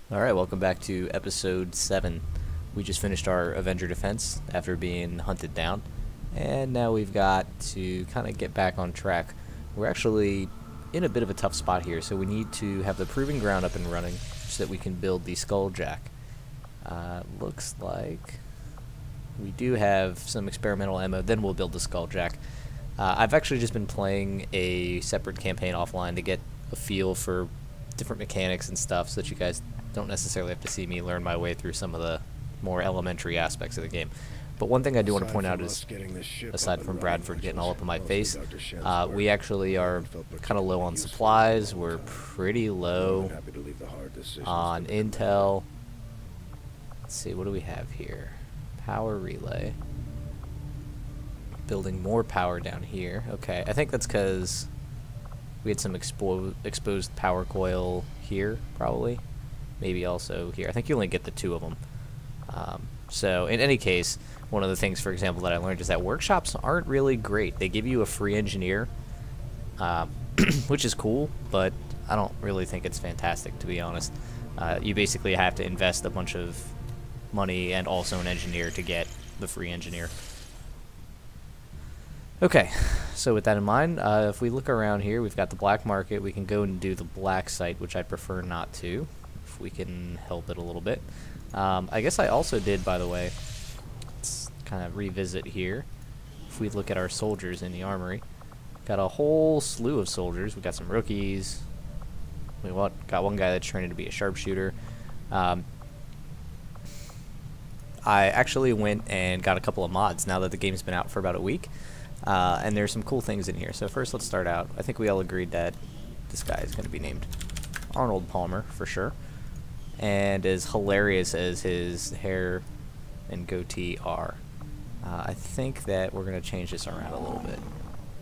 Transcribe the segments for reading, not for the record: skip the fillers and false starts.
Alright, welcome back to episode 7. We just finished our Avenger defense after being hunted down, and now we've got to kind of get back on track. We're actually in a bit of a tough spot here, so we need to have the Proving Ground up and running so that we can build the Skulljack. Looks like we do have some experimental ammo, then we'll build the Skulljack. I've actually just been playing a separate campaign offline to get a feel for different mechanics and stuff so that you guys don't necessarily have to see me learn my way through some of the more elementary aspects of the game. But one thing I do want to point out is, aside from Bradford getting all up in my face, we actually are kind of low on supplies. We're pretty low on intel. Let's see, what do we have here? Power relay. Building more power down here. Okay, I think that's because we had some exposed power coil here, probably. Maybe also here. I think you only get the 2 of them. So in any case, one of the things, for example, that I learned is that workshops aren't really great. They give you a free engineer, which is cool, but I don't really think it's fantastic, to be honest. You basically have to invest a bunch of money and also an engineer to get the free engineer. Okay, so with that in mind, if we look around here, we've got the black market. We can go and do the black site, which I prefer not to, if we can help it a little bit. I guess I also did, by the way, let's kind of revisit here. If we look at our soldiers in the armory, got a whole slew of soldiers. We got some rookies. We got one guy that's training to be a sharpshooter. I actually went and got a couple of mods now that the game's been out for about a week. And there's some cool things in here. So first, let's start out. I think we all agreed that this guy is going to be named Arnold Palmer for sure. And as hilarious as his hair and goatee are, I think that we're going to change this around a little bit.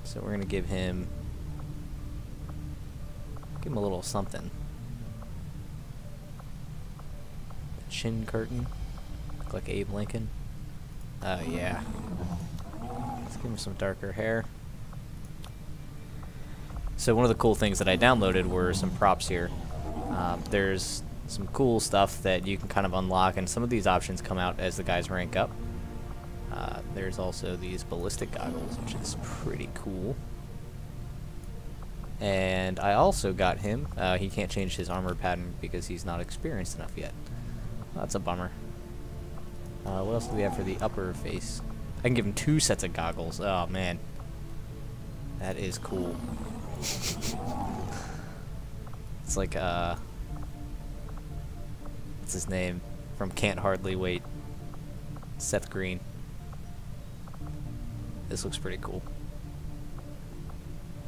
So we're going to give him a little something. A chin curtain, look like Abe Lincoln. Yeah. Let's give him some darker hair. So one of the cool things that I downloaded were some props here. There's some cool stuff that you can kind of unlock, and some of these options come out as the guys rank up. There's also these ballistic goggles, which is pretty cool. And I also got him, he can't change his armor pattern because he's not experienced enough yet. That's a bummer. What else do we have for the upper face? I can give him 2 sets of goggles. Oh man, that is cool. It's like what's his name from Can't Hardly Wait? Seth Green. This looks pretty cool.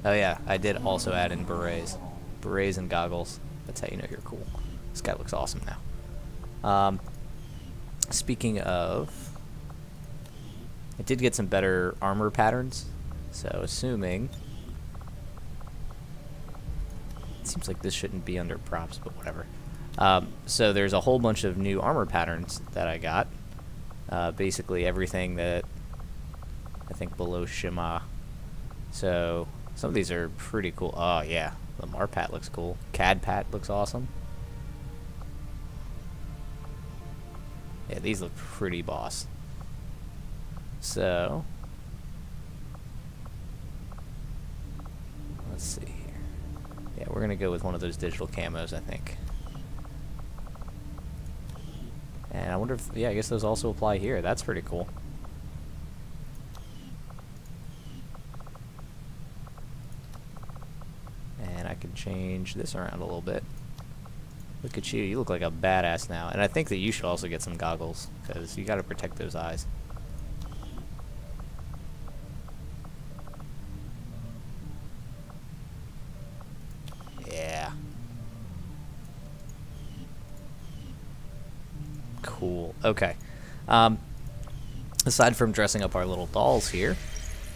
Oh yeah, I did also add in berets. Berets and goggles. That's how you know you're cool. This guy looks awesome now. Speaking of, I did get some better armor patterns, so assuming, it seems like this shouldn't be under props, but whatever. So there's a whole bunch of new armor patterns that I got. Basically everything that I think below Shema. So some of these are pretty cool. Oh yeah, the Marpat looks cool. Cadpat looks awesome. Yeah, these look pretty boss. So let's see here. Yeah, we're gonna go with one of those digital camos, I think. And I wonder if, yeah, I guess those also apply here. That's pretty cool. And I can change this around a little bit. Look at you. You look like a badass now. And I think that you should also get some goggles, because you got to protect those eyes. Yeah. Cool. Okay. Aside from dressing up our little dolls here,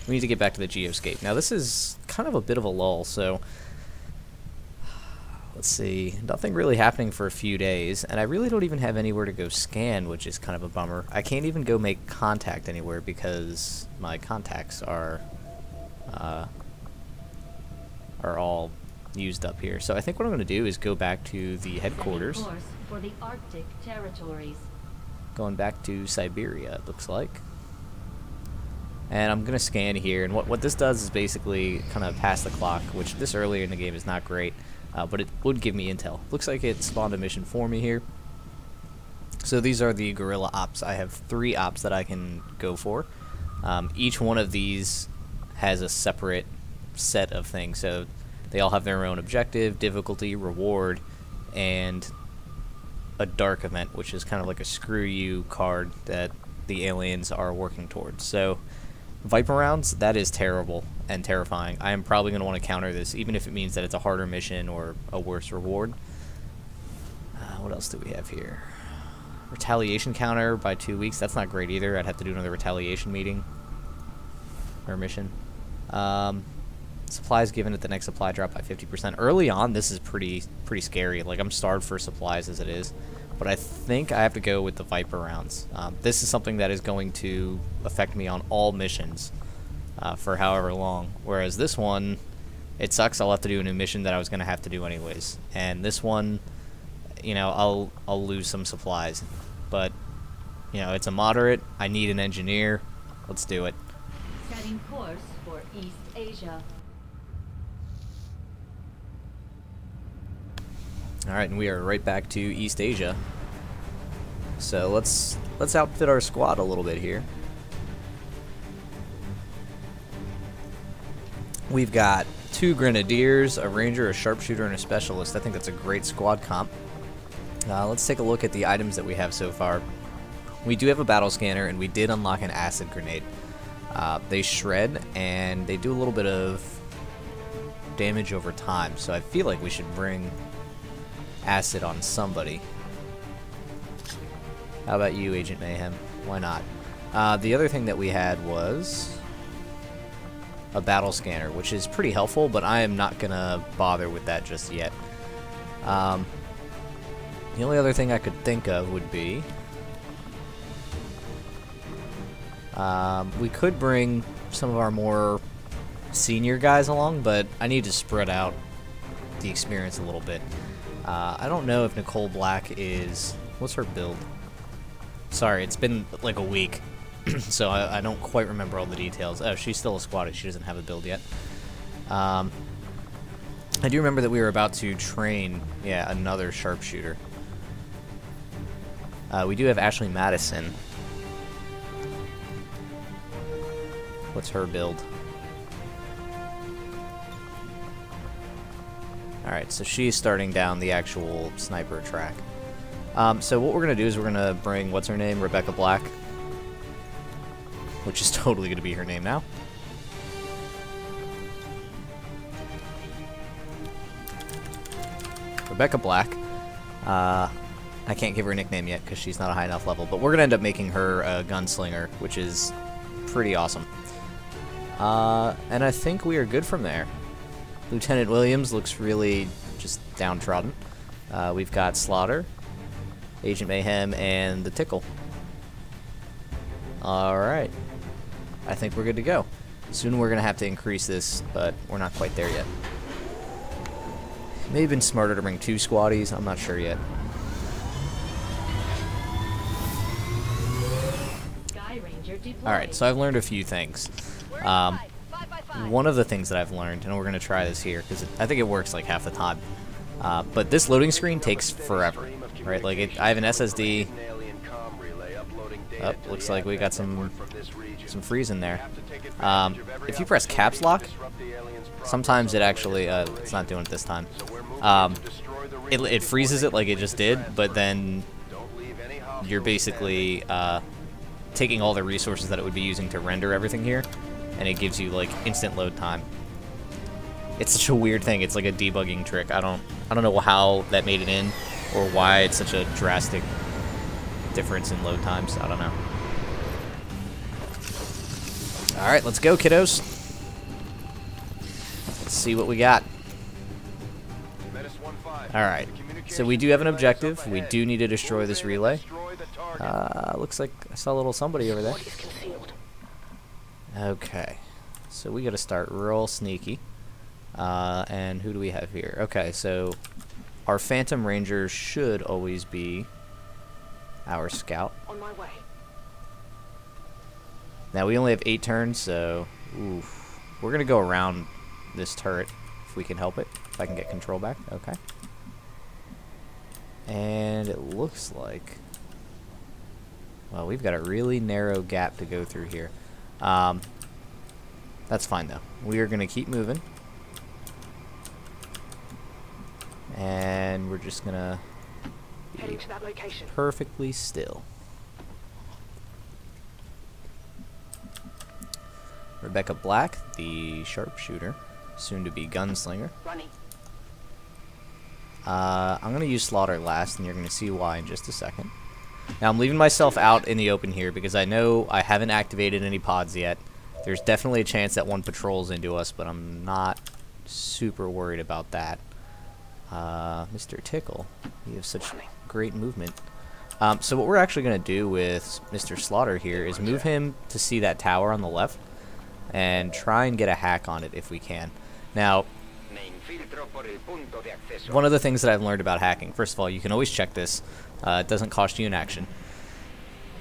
we need to get back to the geoscape. Now this is kind of a bit of a lull, so let's see. Nothing really happening for a few days, and I really don't even have anywhere to go scan, which is kind of a bummer. I can't even go make contact anywhere because my contacts are all used up here. So I think what I'm going to do is go back to the headquarters for the Arctic territories. Going back to Siberia, it looks like. And I'm going to scan here, and what this does is basically kind of pass the clock, which this earlier in the game is not great, but it would give me intel. Looks like it spawned a mission for me here. So these are the guerrilla ops. I have 3 ops that I can go for. Each one of these has a separate set of things, so they all have their own objective, difficulty, reward, and a dark event, which is kind of like a screw you card that the aliens are working towards. So Viper rounds, that is terrible and terrifying. I am probably going to want to counter this, even if it means that it's a harder mission or a worse reward. What else do we have here? Retaliation counter by 2 weeks. That's not great either. I'd have to do another retaliation meeting or mission. Supplies given at the next supply drop by 50%. Early on, this is pretty scary. Like, I'm starved for supplies as it is. But I think I have to go with the Viper rounds. This is something that is going to affect me on all missions for however long. Whereas this one, it sucks. I'll have to do a new mission that I was going to have to do anyways. And this one, you know, I'll lose some supplies. But, you know, it's a moderate. I need an engineer. Let's do it. Setting course for East Asia. Alright, and we are right back to East Asia. So let's outfit our squad a little bit here. We've got 2 grenadiers, a ranger, a sharpshooter, and a specialist. I think that's a great squad comp. Let's take a look at the items that we have so far. We do have a battle scanner, and we did unlock an acid grenade. They shred, and they do a little bit of damage over time, so I feel like we should bring acid on somebody. How about you, Agent Mayhem? Why not? The other thing that we had was a battle scanner, which is pretty helpful, but I am not gonna bother with that just yet. The only other thing I could think of would be we could bring some of our more senior guys along, but I need to spread out the experience a little bit. I don't know if Nicole Black is... What's her build? Sorry, it's been like a week, so I don't quite remember all the details. Oh, she's still a squatter. She doesn't have a build yet. I do remember that we were about to train, yeah, another sharpshooter. We do have Ashley Madison. What's her build? Alright, so she's starting down the actual sniper track. So what we're going to do is we're going to bring, what's her name, Rebecca Black, which is totally going to be her name now. Rebecca Black. I can't give her a nickname yet because she's not a high enough level, but we're going to end up making her a gunslinger, which is pretty awesome. And I think we are good from there. Lieutenant Williams looks really just downtrodden. We've got Slaughter, Agent Mayhem, and the Tickle. Alright. I think we're good to go. Soon we're going to have to increase this, but we're not quite there yet. May have been smarter to bring 2 squaddies. I'm not sure yet. Alright, so I've learned a few things. One of the things that I've learned, and we're going to try this here, because I think it works like half the time, but this loading screen takes forever, right? Like, I have an SSD. Oh, looks like we got some freeze in there. If you press caps lock, sometimes it actually, it's not doing it this time. It freezes it like it just did, but then you're basically taking all the resources that it would be using to render everything here, and it gives you like instant load time. It's such a weird thing. It's like a debugging trick. I don't know how that made it in, or why it's such a drastic difference in load times. I don't know. All right, let's go, kiddos. Let's see what we got. All right, so we do have an objective. We do need to destroy this relay. Looks like I saw a little somebody over there. Okay, so we got to start real sneaky. And who do we have here? Okay, so our Phantom Ranger should always be our scout. On my way. Now we only have 8 turns, so we're gonna go around this turret if we can help it. If I can get control back, okay. And it looks like, well, we've got a really narrow gap to go through here. That's fine though. We are gonna keep moving, and we're just gonna be Heading to that location. perfectly still. Rebecca Black, the sharpshooter, soon to be gunslinger. Running. I'm going to use Slaughter last, and you're going to see why in just a second. Now, I'm leaving myself out in the open here because I know I haven't activated any pods yet. There's definitely a chance that one patrols into us, but I'm not super worried about that. Mr. Tickle, you have such great movement. So what we're actually going to do with Mr. Slaughter here is move him to see that tower on the left and try and get a hack on it if we can. Now, one of the things that I've learned about hacking, first of all, you can always check this. It doesn't cost you an action.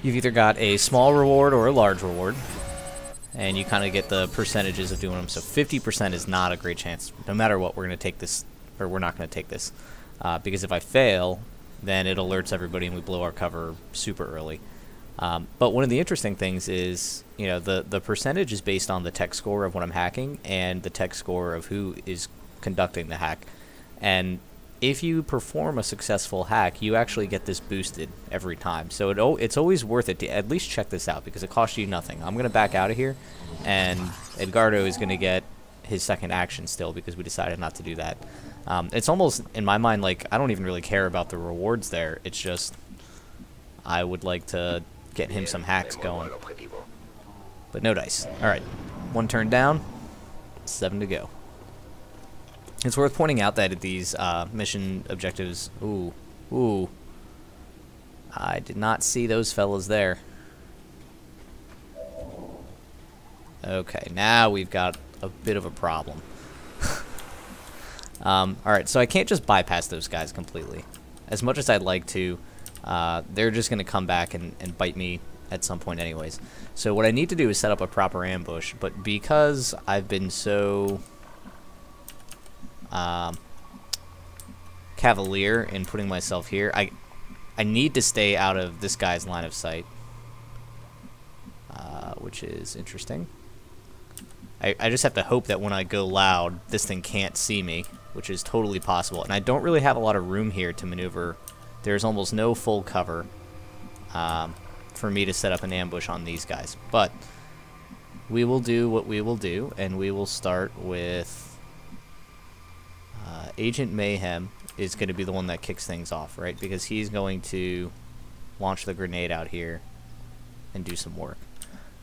You've either got a small reward or a large reward, and you kind of get the percentages of doing them. So 50% is not a great chance. No matter what, we're going to take this, or we're not going to take this. Because if I fail, then it alerts everybody and we blow our cover super early. But one of the interesting things is, you know, the percentage is based on the tech score of what I'm hacking and the tech score of who is conducting the hack. And if you perform a successful hack, you actually get this boosted every time. So it's always worth it to at least check this out because it costs you nothing. I'm going to back out of here, and Edgardo is going to get his second action still because we decided not to do that. It's almost, in my mind, like I don't even really care about the rewards there. It's just I would like to get him some hacks going. But no dice. Alright, 1 turn down, 7 to go. It's worth pointing out that at these mission objectives, I did not see those fellas there. Okay, now we've got a bit of a problem. Alright, so I can't just bypass those guys completely. As much as I'd like to, they're just going to come back and bite me at some point anyways. So what I need to do is set up a proper ambush, but because I've been so cavalier in putting myself here, I need to stay out of this guy's line of sight, which is interesting. I just have to hope that when I go loud, this thing can't see me, which is totally possible. And I don't really have a lot of room here to maneuver. There's almost no full cover for me to set up an ambush on these guys. But we will do what we will do, and we will start with Agent Mayhem is going to be the one that kicks things off, right? Because he's going to launch the grenade out here and do some work.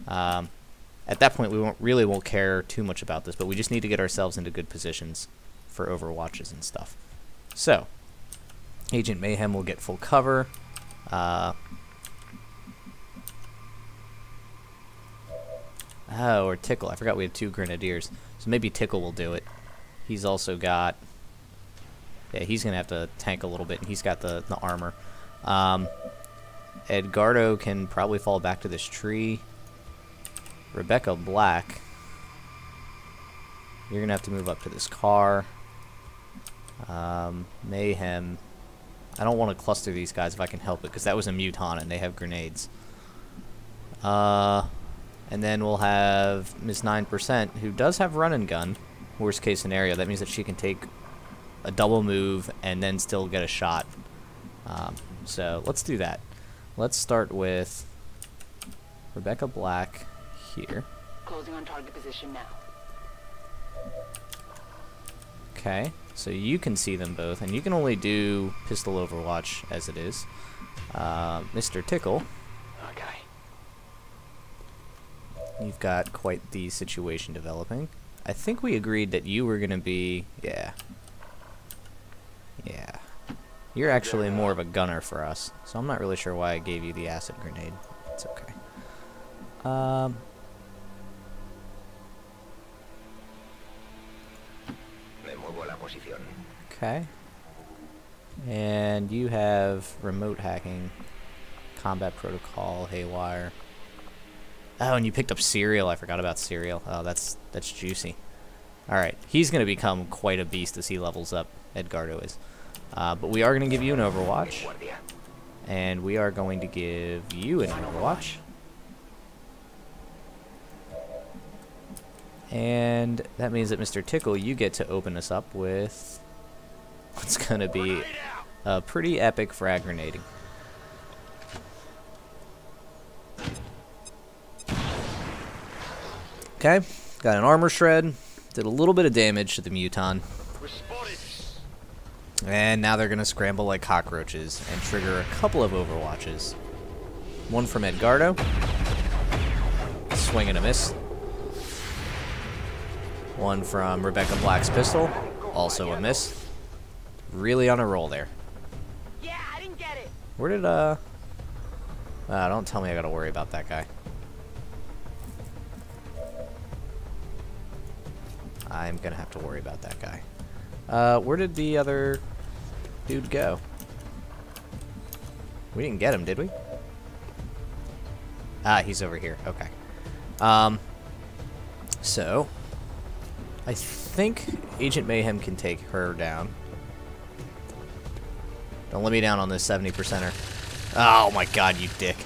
At that point, we won't care too much about this, but we just need to get ourselves into good positions for overwatches and stuff. So, Agent Mayhem will get full cover. Or Tickle. I forgot we have 2 Grenadiers. So maybe Tickle will do it. He's also got... Yeah, he's going to have to tank a little bit, and he's got the armor. Edgardo can probably fall back to this tree. Rebecca Black, you're going to have to move up to this car. Mayhem, I don't want to cluster these guys if I can help it, because that was a Muton and they have grenades. And then we'll have Ms. 9%, who does have run and gun. Worst case scenario, that means that she can take a double move and then still get a shot. So let's do that. Let's start with Rebecca Black here. Closing on target position now. Okay, so you can see them both, and you can only do pistol overwatch as it is. Mr. Tickle, Okay. you've got quite the situation developing. I think we agreed that you were going to be... Yeah. You're actually more of a gunner for us, so I'm not really sure why I gave you the acid grenade. It's okay. Okay. And you have remote hacking, combat protocol, haywire. Oh, and you picked up Serial. I forgot about Serial. Oh, that's juicy. Alright, he's going to become quite a beast as he levels up. Edgardo is. But we are going to give you an Overwatch. And we are going to give you an Overwatch. And that means that Mr. Tickle, you get to open us up with what's going to be a pretty epic frag grenading. Okay, got an armor shred. Did a little bit of damage to the Muton. And now they're going to scramble like cockroaches and trigger a couple of Overwatches. One from Edgardo. Swing and a miss. One from Rebecca Black's pistol. Also a miss. Really on a roll there. Yeah, I didn't get it. Where did, don't tell me I gotta worry about that guy. I'm gonna have to worry about that guy. Where did the other dude go? We didn't get him, did we? Ah, he's over here. Okay. So I think Agent Mayhem can take her down. Don't let me down on this 70%er. Oh my god, you dick.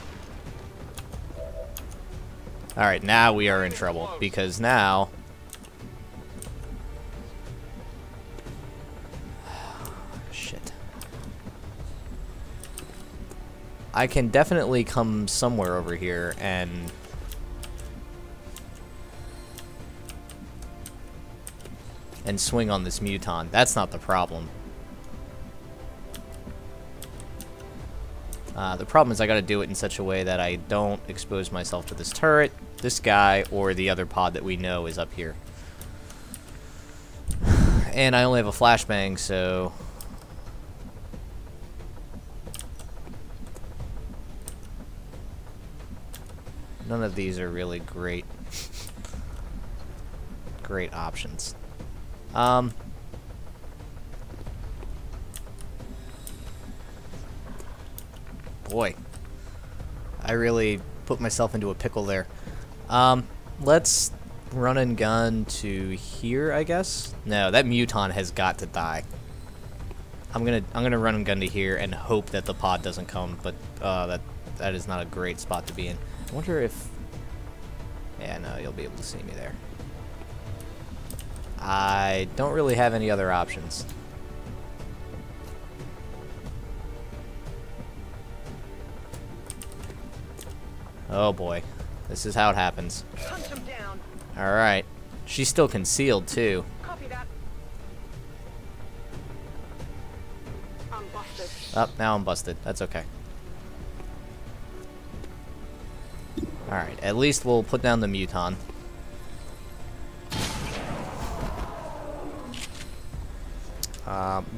Alright, now we are in trouble, because now shit. I can definitely come somewhere over here and swing on this Muton. That's not the problem. The problem is I gotta do it in such a way that I don't expose myself to this turret, this guy, or the other pod that we know is up here. And I only have a flashbang, so none of these are really great options. Boy, I really put myself into a pickle there. Let's run and gun to here, I guess. No, that Muton has got to die. I'm gonna run and gun to here and hope that the pod doesn't come, but that is not a great spot to be in. I wonder if, yeah, no, you'll be able to see me there. I don't really have any other options. Oh boy, this is how it happens. Hunt him down. Alright, she's still concealed too. Copy that. I'm busted. Oh, now I'm busted. That's okay. Alright, at least we'll put down the Muton.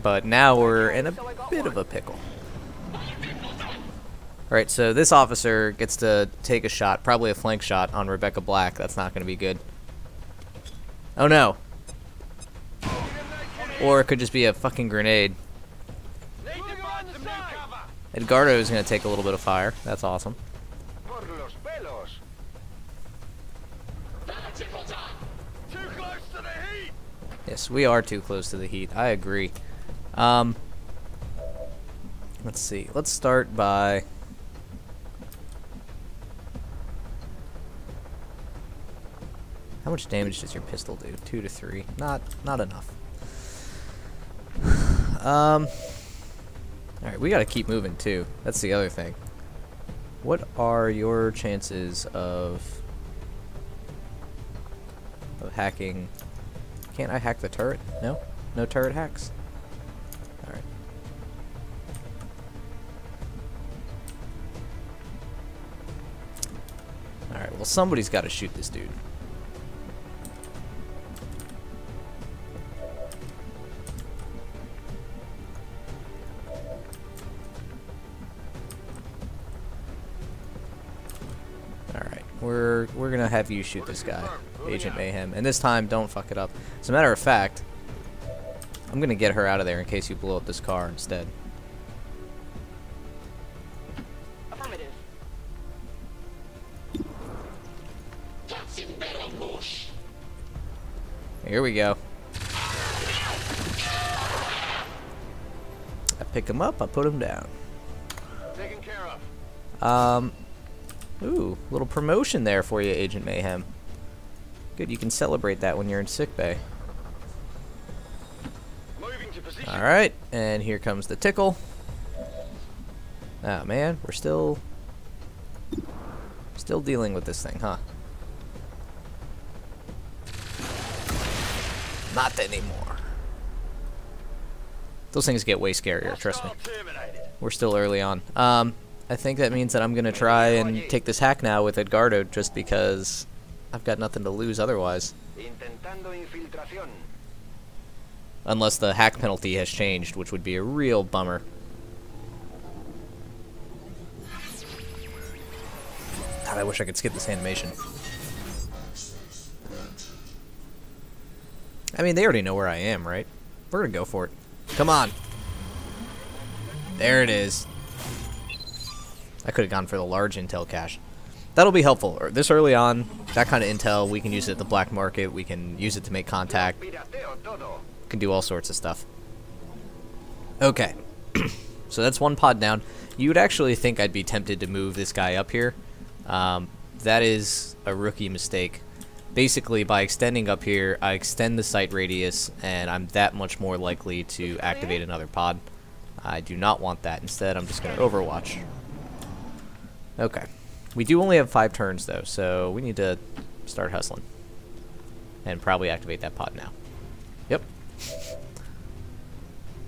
But now we're in a bit of a pickle. Alright, so this officer gets to take a shot, probably a flank shot, on Rebecca Black. That's not going to be good. Oh no. Or it could just be a fucking grenade. Edgardo is going to take a little bit of fire. That's awesome. Yes, we are too close to the heat. I agree. Let's see. Let's start by... How much damage does your pistol do? 2 to 3. Not enough. Alright, we gotta keep moving too. That's the other thing. What are your chances of hacking? Can't I hack the turret? No? No turret hacks? Alright. Alright, well somebody's gotta shoot this dude. We're gonna have you shoot this guy, Agent Mayhem, and this time don't fuck it up. As a matter of fact, I'm gonna get her out of there in case you blow up this car instead. Here we go. I pick him up, I put him down. Taken care of. Ooh, little promotion there for you, Agent Mayhem. Good, you can celebrate that when you're in sickbay. Moving to position. Alright, and here comes the tickle. Oh man, we're still dealing with this thing, huh? Not anymore. Those things get way scarier, trust me. Terminated. We're still early on. I think that means that I'm gonna try and take this hack now with Edgardo, just because I've got nothing to lose otherwise. Intentando infiltración. Unless the hack penalty has changed, which would be a real bummer. God, I wish I could skip this animation. I mean, they already know where I am, right? We're gonna go for it. Come on. There it is. I could have gone for the large intel cache. That'll be helpful. This early on, that kind of intel, we can use it at the black market. We can use it to make contact. Pirateo todo. Can do all sorts of stuff. Okay. So that's one pod down. You would actually think I'd be tempted to move this guy up here. That is a rookie mistake. Basically, by extending up here, I extend the sight radius, and I'm that much more likely to activate another pod. I do not want that. Instead, I'm just going to overwatch. Okay. We do only have 5 turns, though, so we need to start hustling. And probably activate that pod now. Yep.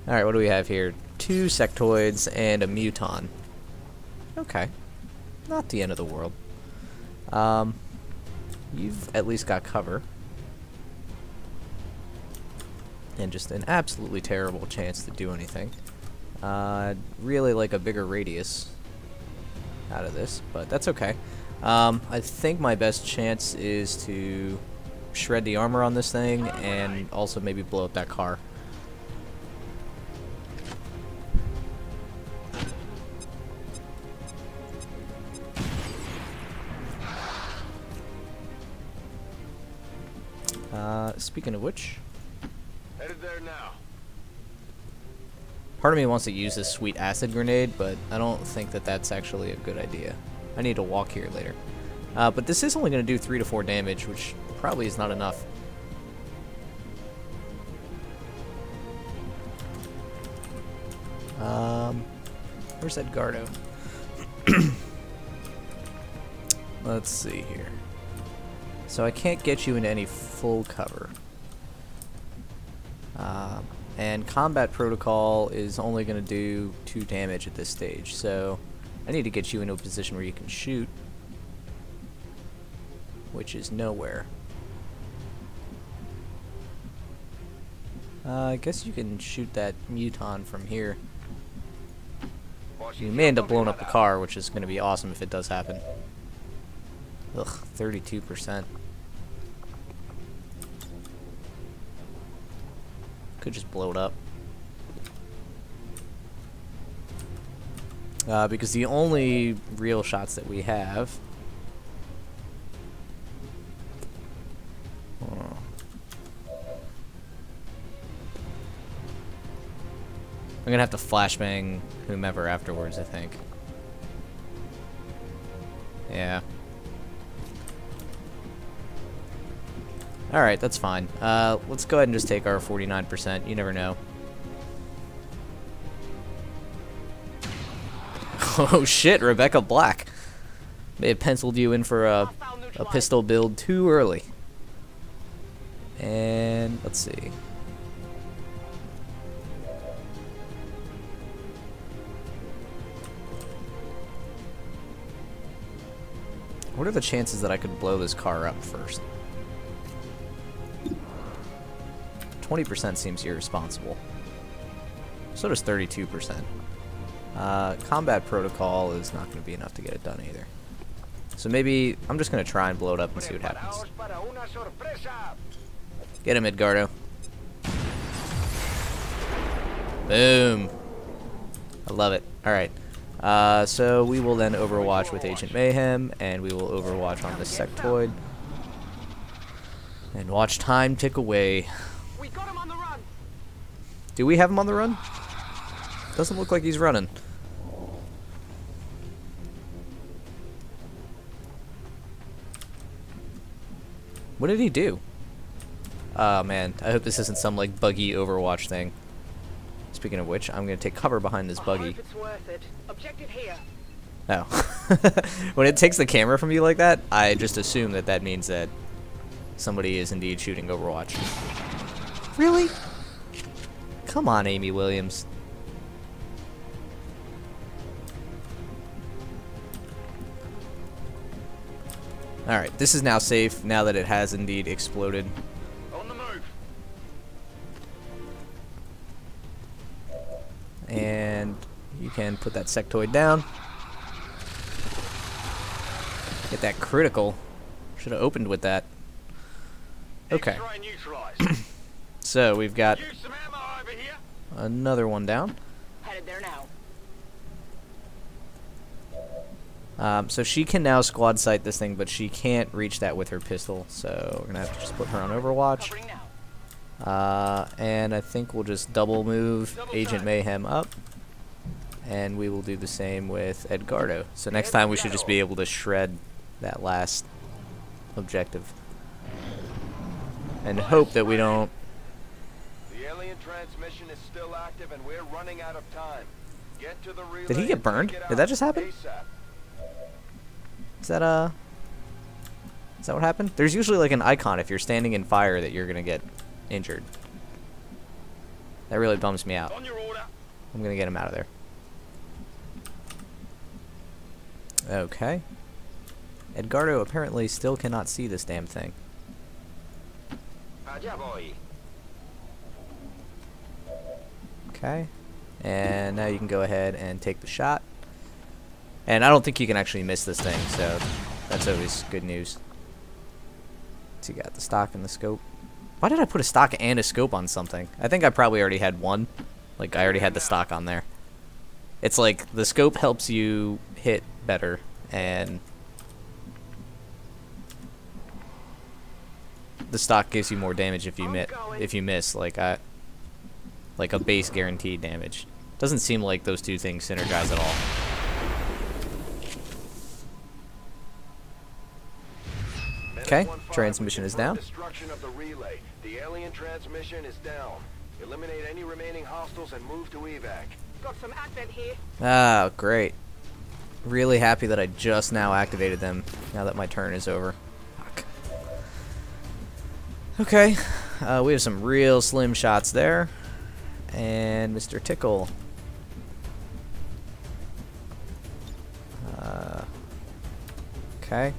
Alright, what do we have here? 2 sectoids and a muton. Okay. Not the end of the world. You've at least got cover. And just an absolutely terrible chance to do anything. I'd really like a bigger radius out of this, but that's okay. I think my best chance is to shred the armor on this thing and also maybe blow up that car. Speaking of which, Headed there now. part of me wants to use this sweet acid grenade, but I don't think that that's actually a good idea. I need to walk here later. But this is only going to do 3 to 4 damage, which probably is not enough. Where's Edgardo? Let's see here. So I can't get you into any full cover. And combat protocol is only going to do 2 damage at this stage, so I need to get you into a position where you can shoot, which is nowhere. I guess you can shoot that muton from here. You may end up blowing up the car, which is going to be awesome if it does happen. Ugh, 32%. Could just blow it up. Because the only real shots that we have... I'm gonna have to flashbang whomever afterwards, I think. Yeah. Alright, that's fine. Let's go ahead and just take our 49%. You never know. Oh shit, Rebecca Black. May have penciled you in for a pistol build too early. And let's see. What are the chances that I could blow this car up first? 20% seems irresponsible. So does 32%. Combat protocol is not going to be enough to get it done either. So maybe I'm just going to try and blow it up and see what happens. Get him, Edgardo. Boom. I love it. Alright. So we will then overwatch with Agent Mayhem, and we will overwatch on this sectoid. And watch time tick away. We got him on the run. Do we have him on the run? Doesn't look like he's running. What did he do? Oh man, I hope this isn't some like buggy Overwatch thing. Speaking of which, I'm gonna take cover behind this I buggy. hope it's worth it. Objective here. Oh. When it takes the camera from you like that, I just assume that that means that somebody is indeed shooting Overwatch. Really? Come on, Amy Williams. Alright, this is now safe now that it has indeed exploded. On the move. And you can put that sectoid down. Get that critical. Should have opened with that. Okay. X-ray neutralized. So we've got Use some ammo over here. another one down. Headed there now. So she can now squad sight this thing, but she can't reach that with her pistol. So we're gonna have to just put her on Overwatch. Covering now. And I think we'll just double move Agent Mayhem up. And we will do the same with Edgardo. So next time we should just be able to shred that last objective. And hope that we don't... The alien transmission is still active and we're running out of time. Get to the relay. Did he get and burned? take it Did that out just happen? ASAP. Is that what happened? There's usually like an icon if you're standing in fire that you're gonna get injured. That really bums me out. On your order. I'm gonna get him out of there. Okay. Edgardo apparently still cannot see this damn thing. Allá voy. Okay. And now you can go ahead and take the shot. And I don't think you can actually miss this thing, so that's always good news. So you got the stock and the scope. Why did I put a stock and a scope on something? I think I probably already had one. Like, I already had the stock on there. It's like, the scope helps you hit better, and the stock gives you more damage if you miss, like a base guaranteed damage. Doesn't seem like those two things synergize at all. Okay, transmission is down. Destruction of the relay. The alien transmission is down. Eliminate any remaining hostiles and move to evac. Got some advent here. Oh, great. Really happy that I just now activated them, now that my turn is over. Fuck. Okay, we have some real slim shots there. And Mr. Tickle. Okay.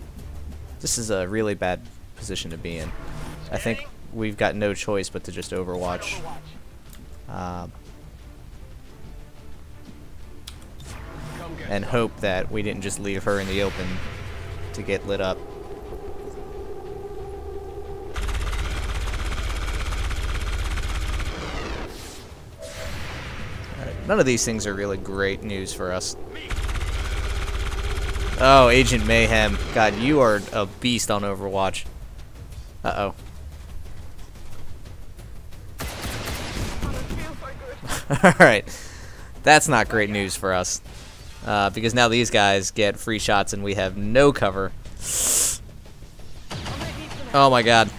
This is a really bad position to be in. I think we've got no choice but to just Overwatch. And hope that we didn't just leave her in the open to get lit up. Alright, none of these things are really great news for us. Oh, Agent Mayhem. God, you are a beast on Overwatch. Uh-oh. Alright. That's not great news for us. Because now these guys get free shots and we have no cover. Oh my god.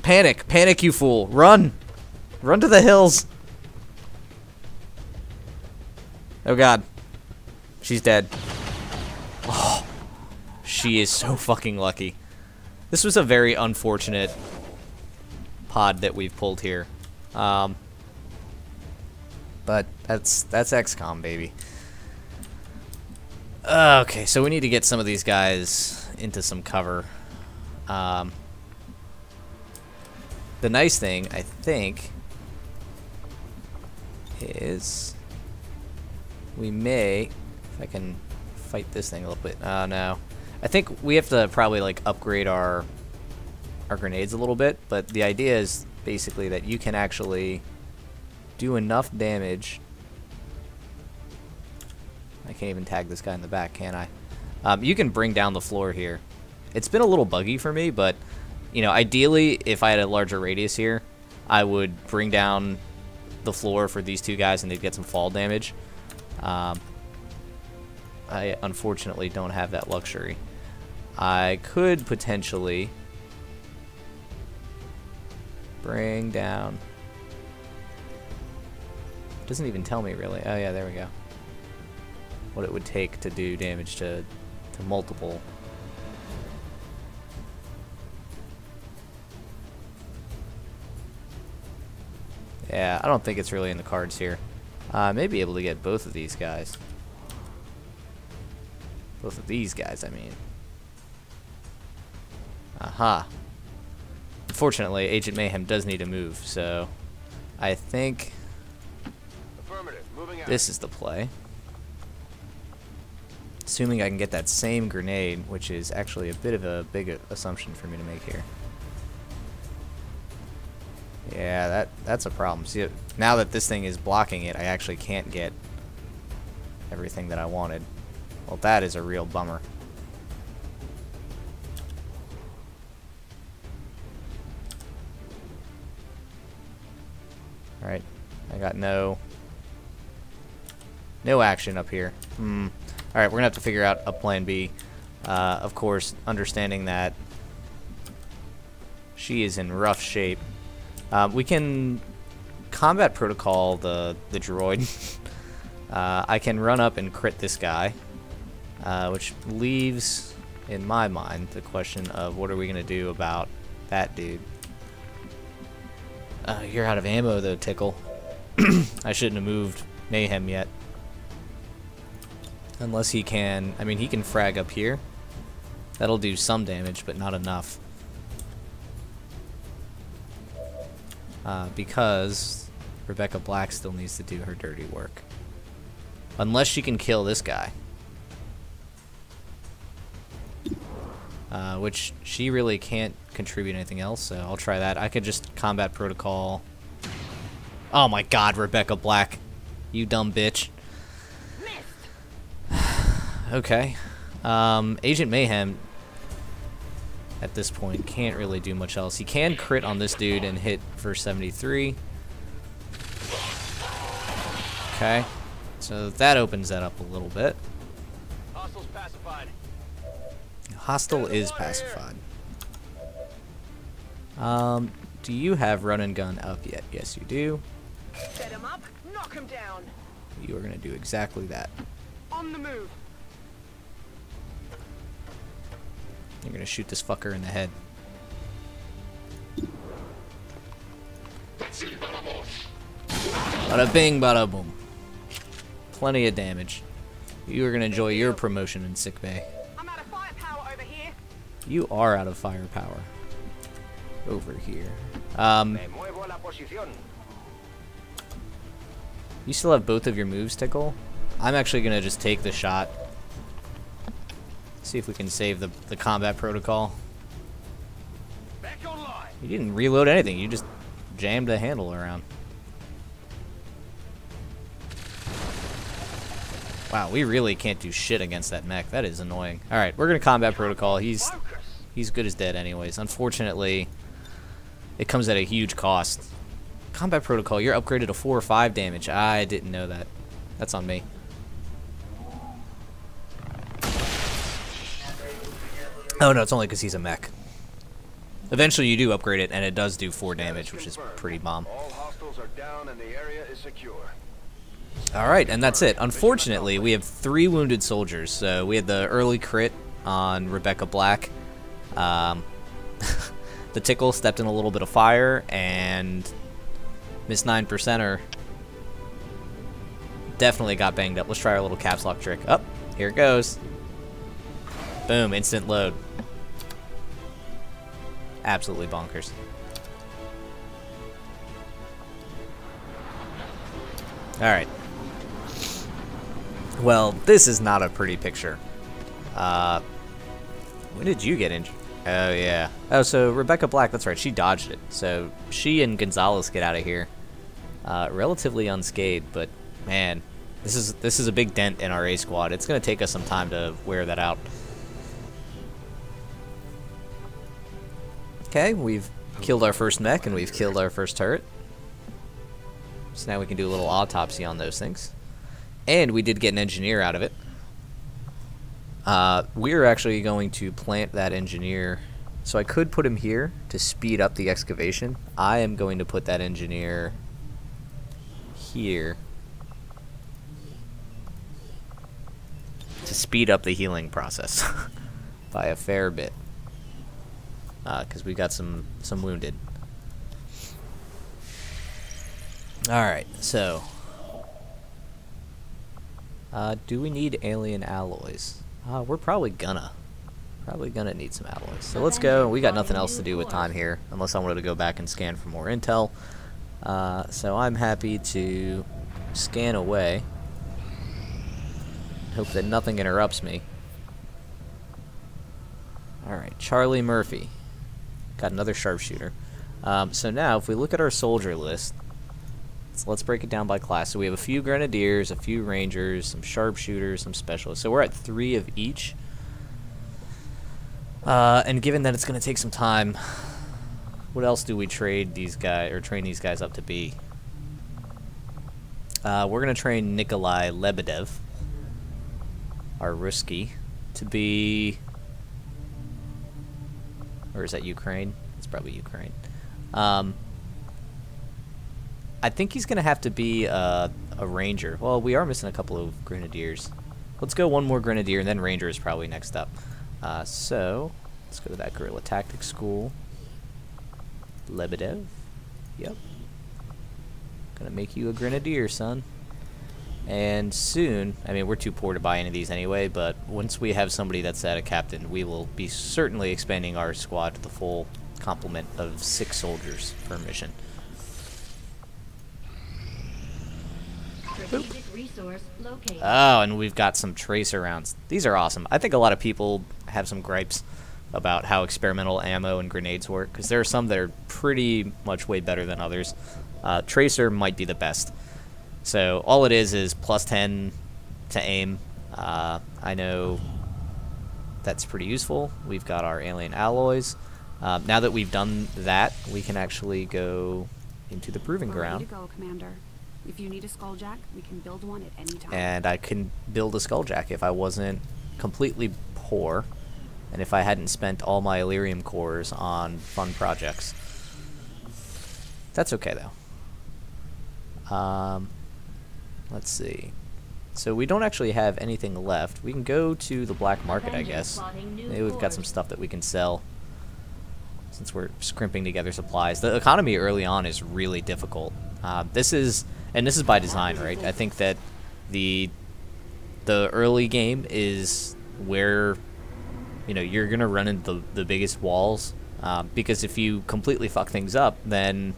Panic. Panic, you fool. Run. Run to the hills. Oh god. She's dead. Oh, she is so fucking lucky. This was a very unfortunate pod that we've pulled here. But that's XCOM, baby. Okay, so we need to get some of these guys into some cover. The nice thing, I think, is we may... I can fight this thing a little bit. Oh, no. I think we have to probably, like, upgrade our grenades a little bit, but the idea is basically that you can actually do enough damage. I can't even tag this guy in the back, can I? You can bring down the floor here, It's been a little buggy for me, but, you know, ideally, if I had a larger radius here, I would bring down the floor for these two guys and they'd get some fall damage. I unfortunately don't have that luxury. I could potentially bring down... Doesn't even tell me, really. Oh, yeah, there we go. What it would take to do damage to multiple. Yeah, I don't think it's really in the cards here. I may be able to get both of these guys. Both of these guys, I mean. Aha. Unfortunately, Agent Mayhem does need to move, so I think this is the play. Assuming I can get that same grenade, which is actually a bit of a big assumption for me to make here. Yeah, that's a problem. See, now that this thing is blocking it, I actually can't get everything that I wanted. Well, that is a real bummer. Alright, I got no action up here. Alright, we're gonna have to figure out a plan B. Of course, understanding that she is in rough shape. We can combat protocol the droid. I can run up and crit this guy, which leaves, in my mind, the question of what are we gonna do about that dude. You're out of ammo though, Tickle. I shouldn't have moved Mayhem yet. Unless he can, I mean, he can frag up here. That'll do some damage, but not enough. Because Rebecca Black still needs to do her dirty work. Unless she can kill this guy. Which she really can't contribute anything else, so I'll try that. I could just combat protocol. Oh my god, Rebecca Black. You dumb bitch. Okay. Agent Mayhem at this point can't really do much else. He can crit on this dude and hit for 73. Okay. So that opens that up a little bit. Hostiles pacified. Hostile is pacified. Do you have run and gun up yet? Yes, you do. Set him up, knock him down. You are going to do exactly that. On the move. You're going to shoot this fucker in the head. Bada bing, bada boom. Plenty of damage. You are going to enjoy your promotion in sickbay. I'm out of firepower over here. You are out of firepower. Over here. You still have both of your moves, Tickle? I'm actually going to just take the shot. See if we can save the combat protocol. Back online. You didn't reload anything. You just jammed a handle around. Wow, we really can't do shit against that mech. That is annoying. Alright, we're going to combat protocol. He's good as dead anyways. Unfortunately, it comes at a huge cost. Combat protocol, you're upgraded to 4 or 5 damage. I didn't know that. That's on me. Oh no, it's only because he's a mech. Eventually you do upgrade it, and it does do 4 damage, which is pretty bomb. All hostiles are down and the area is secure. Alright, and that's it. Unfortunately, we have 3 wounded soldiers. So we had the early crit on Rebecca Black. The Tickle stepped in a little bit of fire, and Miss 9%er definitely got banged up. Let's try our little caps lock trick. Up, here it goes. Boom, instant load. Absolutely bonkers. Alright. Well, this is not a pretty picture. When did you get injured? Oh, yeah. Oh, so Rebecca Black, that's right, she dodged it. So she and Gonzalez get out of here. Relatively unscathed, but man, this is a big dent in our A squad. It's going to take us some time to wear that out. Okay, we've killed our first mech and we've killed our first turret. So now we can do a little autopsy on those things. And we did get an engineer out of it. We're actually going to plant that engineer. So I could put him here to speed up the excavation. I am going to put that engineer here to speed up the healing process by a fair bit. Because we got some wounded. Alright, so do we need alien alloys? We're probably gonna need some alloys. So let's go. We got nothing else to do with time here, unless I wanted to go back and scan for more intel. So I'm happy to scan away. Hope that nothing interrupts me. Alright, Charlie Murphy. Got another sharpshooter. So now, if we look at our soldier list, let's break it down by class. So we have a few grenadiers, a few rangers, some sharpshooters, some specialists. So we're at 3 of each. And given that it's going to take some time, what else do we trade these guys or train these guys up to be? We're going to train Nikolai Lebedev, our Ruski, to be, or is that Ukraine? It's probably Ukraine. I think he's going to have to be a ranger. Well, we are missing a couple of grenadiers. Let's go one more grenadier, and then ranger is probably next up. So, let's go to that guerrilla tactics school. Lebedev. Yep. Gonna make you a grenadier, son. And soon, I mean, we're too poor to buy any of these anyway, but once we have somebody that's at a captain, we will be certainly expanding our squad to the full complement of 6 soldiers per mission. Oh, and we've got some tracer rounds. These are awesome. I think a lot of people have some gripes about how experimental ammo and grenades work, because there are some that are pretty much way better than others. Tracer might be the best. So all it is plus 10 to aim. I know that's pretty useful. We've got our alien alloys. Now that we've done that, we can actually go into the proving ground. Ready to go, Commander. If you need a skulljack, we can build one at any time. And I can build a skulljack if I wasn't completely poor, and if I hadn't spent all my Illyrium cores on fun projects. That's okay though. Let's see. So we don't actually have anything left. We can go to the black market, I guess. Maybe we've got some stuff that we can sell, since we're scrimping together supplies. The economy early on is really difficult. This is by design, right? I think that the early game is where, you know, you're gonna run into the biggest walls, because if you completely fuck things up, then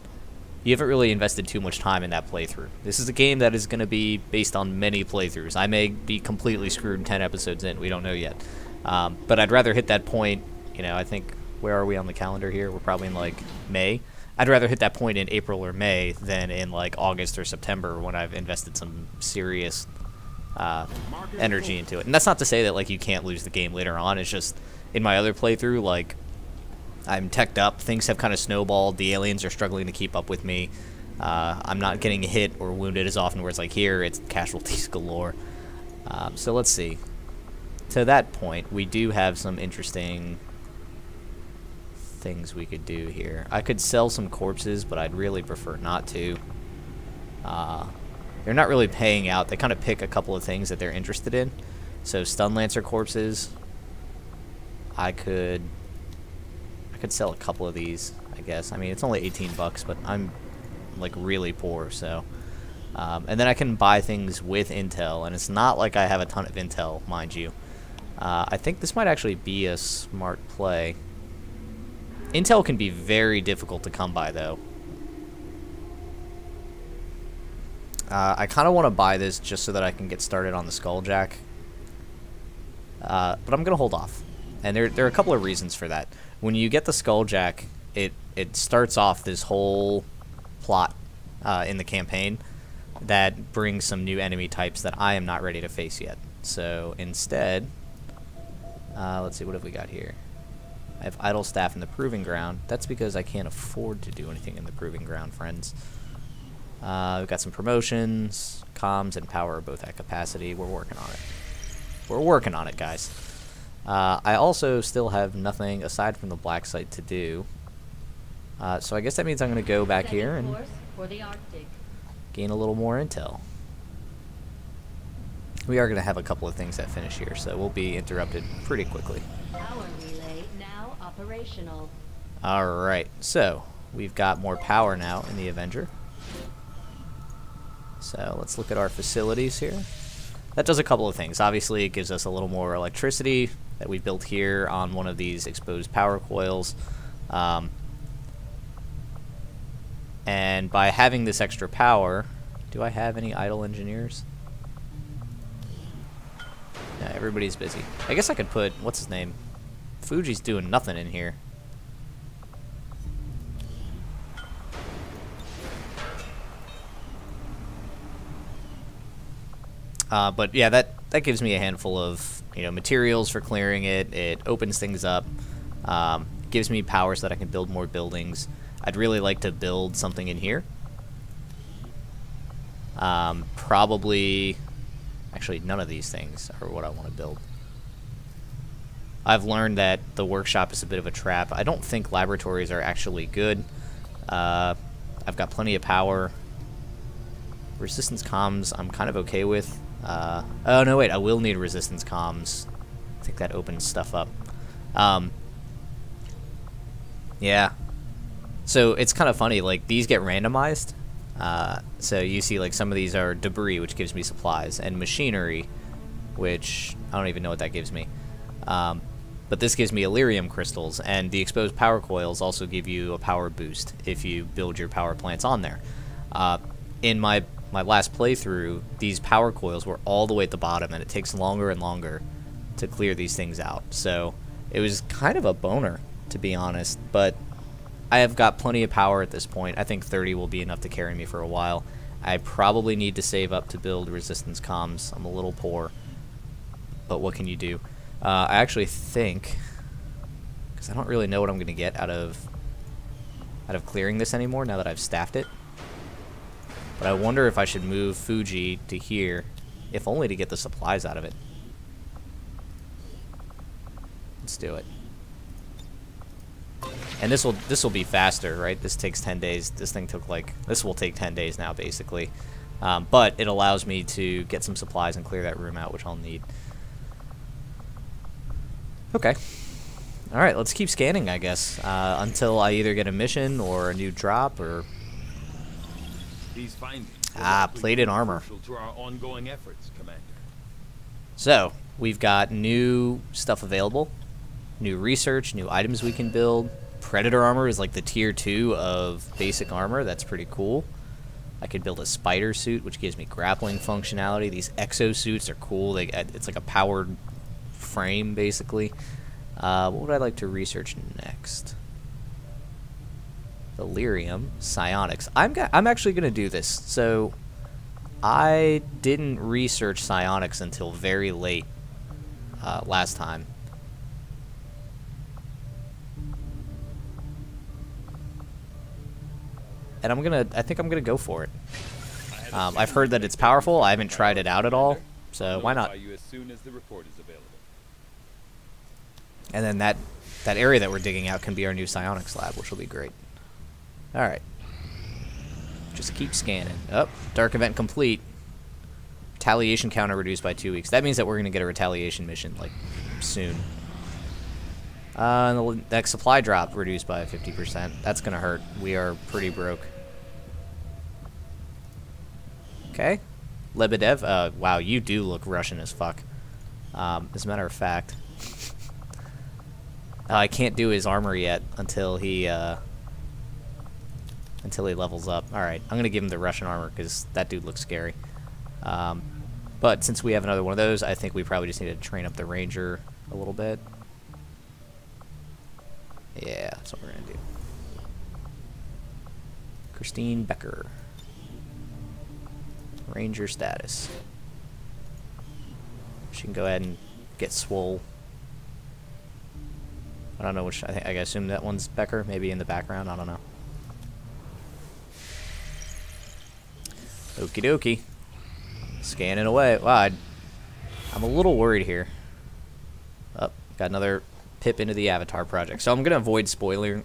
you haven't really invested too much time in that playthrough. This is a game that is gonna be based on many playthroughs. I may be completely screwed 10 episodes in. We don't know yet. But I'd rather hit that point. You know, I think, where are we on the calendar here? We're probably in like May. I'd rather hit that point in April or May than in like August or September, when I've invested some serious energy into it. And that's not to say that like you can't lose the game later on. It's just, in my other playthrough, like, I'm teched up, things have kind of snowballed, the aliens are struggling to keep up with me, I'm not getting hit or wounded as often, where it's like here, it's casualties galore. So let's see. To that point, we do have some interesting things we could do here. I could sell some corpses, but I'd really prefer not to. They're not really paying out. They kind of pick a couple of things that they're interested in. So stun lancer corpses, I could sell a couple of these, I guess. I mean, it's only 18 bucks, but I'm like really poor, so and then I can buy things with intel, and it's not like I have a ton of intel, mind you. I think this might actually be a smart play. Intel can be very difficult to come by, though. I kind of want to buy this just so that I can get started on the Skulljack. But I'm going to hold off. And there are a couple of reasons for that. When you get the Skulljack, it starts off this whole plot in the campaign that brings some new enemy types that I am not ready to face yet. So instead, let's see, what have we got here? I have idle staff in the proving ground. That's because I can't afford to do anything in the proving ground, friends. We've got some promotions. Comms and power are both at capacity. We're working on it. We're working on it, guys. I also still have nothing aside from the black site to do. So I guess that means I'm going to go back here and for the Arctic. gain a little more intel. We are going to have a couple of things that finish here, so we'll be interrupted pretty quickly. Power relay now operational. Alright, so we've got more power now in the Avenger. So let's look at our facilities here. That does a couple of things. Obviously, it gives us a little more electricity that we built here on one of these exposed power coils. And by having this extra power, do I have any idle engineers? Yeah, everybody's busy. I guess I could put, what's his name? Fuji's doing nothing in here. But yeah, that gives me a handful of materials for clearing it. It opens things up, gives me power so that I can build more buildings. I'd really like to build something in here. Probably, actually, none of these things are what I want to build. I've learned that the workshop is a bit of a trap. I don't think laboratories are actually good. I've got plenty of power. Resistance comms I'm kind of okay with. Oh, no, wait, I will need resistance comms. I think that opens stuff up. Yeah. So it's kind of funny, like, these get randomized. So you see, like, some of these are debris, which gives me supplies, and machinery, which I don't even know what that gives me. But this gives me Illyrium crystals, and the exposed power coils also give you a power boost if you build your power plants on there. In my last playthrough, these power coils were all the way at the bottom, and it takes longer and longer to clear these things out. So it was kind of a boner, to be honest, but I have got plenty of power at this point. I think 30 will be enough to carry me for a while. I probably need to save up to build resistance comms. I'm a little poor, but what can you do? I actually think, because I don't really know what I'm going to get out of clearing this anymore now that I've staffed it. But I wonder if I should move Fuji to here, if only to get the supplies out of it. Let's do it. And this will be faster, right? This takes 10 days. This will take 10 days now, basically. But it allows me to get some supplies and clear that room out, which I'll need. Okay. All right, let's keep scanning, I guess, until I either get a mission or a new drop or... These findings plated armor. crucial to our ongoing efforts, Commander. So, we've got new stuff available, new research, new items we can build. Predator armor is like the tier 2 of basic armor. That's pretty cool. I could build a spider suit, which gives me grappling functionality. These exosuits are cool. It's like a powered frame, basically. What would I like to research next? Delirium, psionics. I'm actually going to do this. So, I didn't research psionics until very late last time. And I think I'm gonna go for it. I've heard that it's powerful. I haven't tried it out at all, so why not? And then that area that we're digging out can be our new psionics lab, which will be great. All right, just keep scanning. Oh, dark event complete. Retaliation counter reduced by 2 weeks. That means that we're gonna get a retaliation mission like soon. The next supply drop reduced by 50%. That's gonna hurt. We are pretty broke. Okay. Lebedev. Wow, you do look Russian as fuck. As a matter of fact, I can't do his armor yet until he levels up. All right, I'm gonna give him the Russian armor because that dude looks scary. But since we have another one of those, I think we probably just need to train up the ranger a little bit. Yeah, that's what we're gonna do. Christine Becker. Ranger status. She can go ahead and get swole. I don't know which. I assume that one's Becker, maybe in the background. I don't know. Okie dokie. Scanning away. Wow, I'm a little worried here. Oh, got another pip into the Avatar project. So I'm gonna avoid spoiling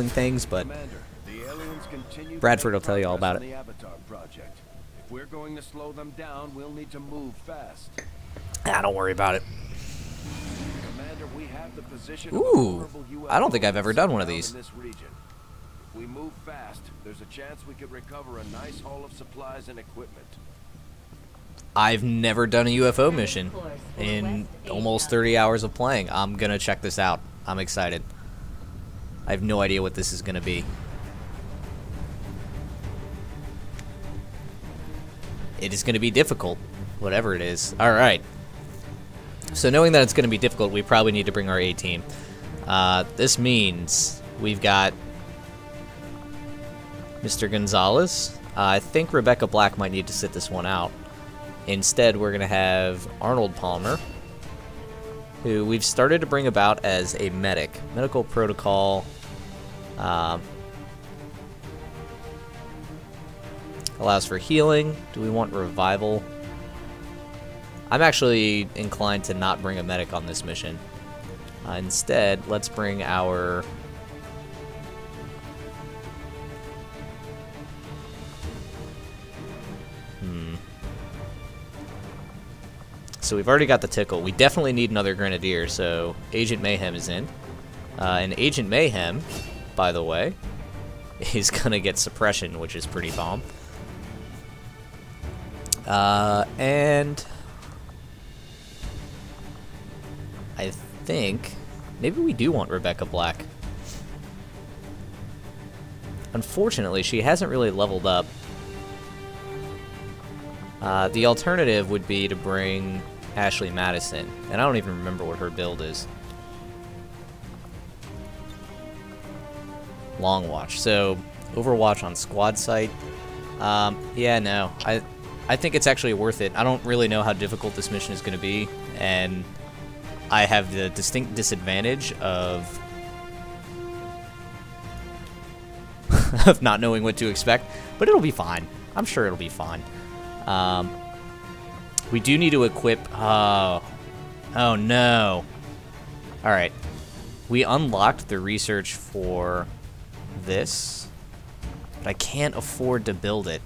things, but Commander, the aliens continue Bradford to will tell you all progress about on it. the Avatar project. If we're going to slow them down, we'll need to move fast. Don't worry about it. Commander, we have the position of a Ooh, vulnerable UFO I don't think I've ever done one of down these. in this region. If we move fast, there's a chance we could recover a nice haul of supplies and equipment. I've never done a UFO mission in almost 30 hours of playing. I'm gonna check this out. I'm excited. I have no idea what this is gonna be. It is gonna be difficult, whatever it is. Alright. So knowing that it's gonna be difficult, we probably need to bring our A-team. This means we've got Mr. Gonzalez. I think Rebecca Black might need to sit this one out. Instead, we're going to have Arnold Palmer, who we've started to bring about as a medic. Medical protocol allows for healing. Do we want revival? I'm actually inclined to not bring a medic on this mission. Instead, let's bring our... So we've already got the tickle. We definitely need another grenadier, so Agent Mayhem is in. And Agent Mayhem, by the way, is going to get suppression, which is pretty bomb. And I think maybe we do want Rebecca Black. Unfortunately, she hasn't really leveled up. The alternative would be to bring Ashley Madison, and I don't even remember what her build is. Long Watch. So, Overwatch on squad site. Yeah, no. I think it's actually worth it. I don't really know how difficult this mission is going to be, and I have the distinct disadvantage of of not knowing what to expect, but it'll be fine. I'm sure it'll be fine. We do need to equip... Oh no. Alright. We unlocked the research for this, but I can't afford to build it.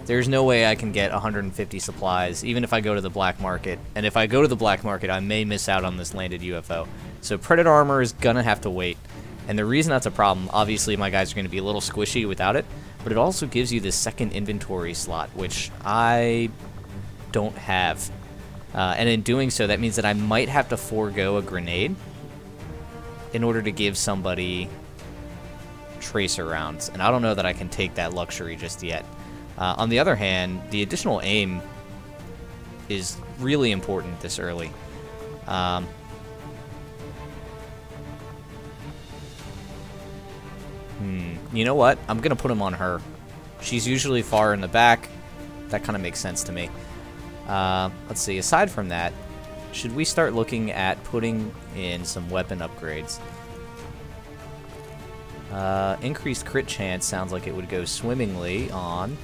There's no way I can get 150 supplies, even if I go to the black market. And if I go to the black market, I may miss out on this landed UFO. So Predator armor is gonna have to wait. And the reason that's a problem, obviously my guys are gonna be a little squishy without it, but it also gives you this second inventory slot, which I don't have. And in doing so, that means that I might have to forego a grenade in order to give somebody tracer rounds. And I don't know that I can take that luxury just yet. On the other hand, the additional aim is really important this early. You know what? I'm going to put him on her. She's usually far in the back. That kind of makes sense to me. Let's see. Aside from that, should we start looking at putting in some weapon upgrades? Increased crit chance sounds like it would go swimmingly on...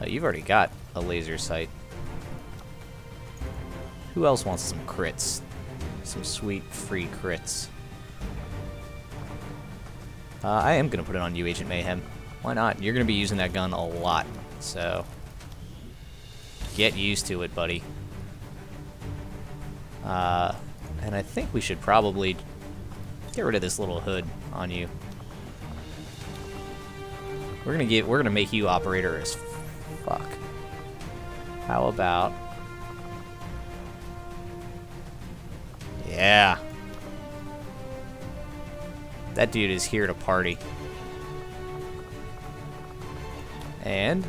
you've already got a laser sight. Who else wants some crits? Some sweet free crits. I am going to put it on you, Agent Mayhem. Why not? You're going to be using that gun a lot, so get used to it, buddy. And I think we should probably get rid of this little hood on you. We're gonna make you operator as fuck. How about... Yeah. That dude is here to party. And...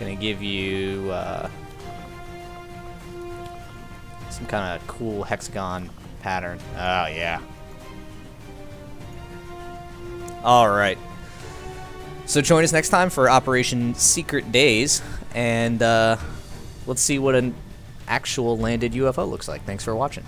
gonna give you, some kind of cool hexagon pattern. Oh, yeah. Alright. So join us next time for Operation Secret Days, and, let's see what an actual landed UFO looks like. Thanks for watching.